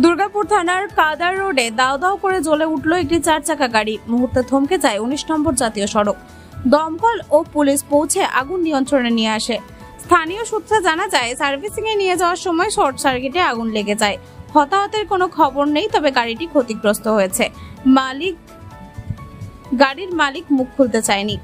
দুর্গাপুর থানার কাদার রোডে দাও দাও করে জ্বলে উঠল একটি 4 চাকা গাড়ি। মুহূর্তে থমকে যায় 19 নম্বর জাতীয় সড়ক। দমকল ও পুলিশ পৌঁছে আগুন নিয়ন্ত্রণে নিয়ে আসে। স্থানীয় সূত্রে জানা যায়, সার্ভিসিং এ নিয়ে যাওয়ার সময় শর্ট সার্কিটে আগুন লেগে যায়। হতাহতের কোনো খবর নেই, তবে গাড়িটি ক্ষতিগ্রস্ত হয়েছে। গাড়ির মালিক মুখ খুলতে চায়নি।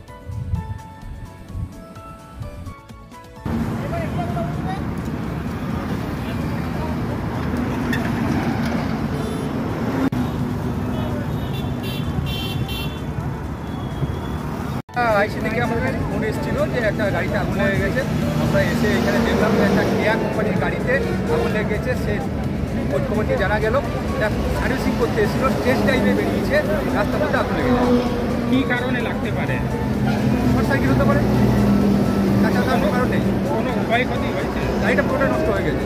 আইসি থেকে আমাদের কাছে ফোন এসেছিল যে একটা গাড়িতে আগুন লেগে গেছে। আমরা এসে এখানে দেখলাম যে একটা কেয়া কোম্পানির গাড়িতে আগুন লেগে গেছে। সে খোঁজ খবর নিয়ে জানা গেল এটা সার্ভিসিং করতে এসেছিল, টেস্ট টাইমে বেরিয়েছে, রাস্তার মধ্যে আগুন লেগে গেছে। কী কারণে লাগতে পারে? শর্ট সার্কিট হতে পারে, তাছাড়া কোনো কারণ নেই। কোনো ক্ষয়ক্ষতি হয়েছে? গাড়িটা পুরোটা নষ্ট হয়ে গেছে।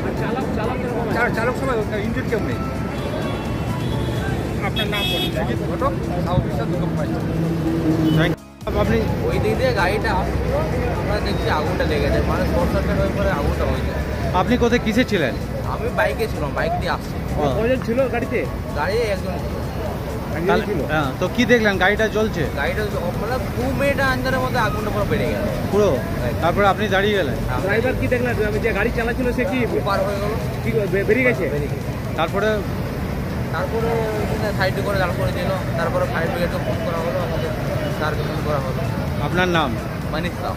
চালক সময় ইঞ্জিন কেউ নেই। আপনার নাম বলুন। ঘটক সাউথ বিশ্বাস দুর্গাপুর। আপনি ওই দিক দিয়ে গাড়িটা আমরা দেখছি আগুনটা লেগে যায়, মানে শর্ট সার্কিট হয়ে পরে আগুনটা হয়ে যায়। আপনি কোথায় কিসে ছিলেন? আমি বাইকে ছিলাম, বাইক দিয়ে আসছি। কয়জন ছিল গাড়িতে? গাড়ি একজন ছিল। হ্যাঁ, তো কি দেখলেন? গাড়িটা জ্বলছে? গাড়িটা মানে 2 মিনিট আন্দারের মধ্যে আগুনটা পুরো বেড়ে গেল পুরো। তারপরে আপনি দাঁড়িয়ে গেলেন? ড্রাইভার কি দেখলেন? আমি যে গাড়ি চালাচ্ছিল সে কি পার হয়ে গেল, কি বেরিয়ে গেছে? তারপরে সাইডে করে দাঁড় করে দিল। তারপরে ফায়ার ব্রিগেডকে ফোন করা হলো, আমাদের স্যারকে ফোন করা হলো। আপনার নাম? মানিক সাহ।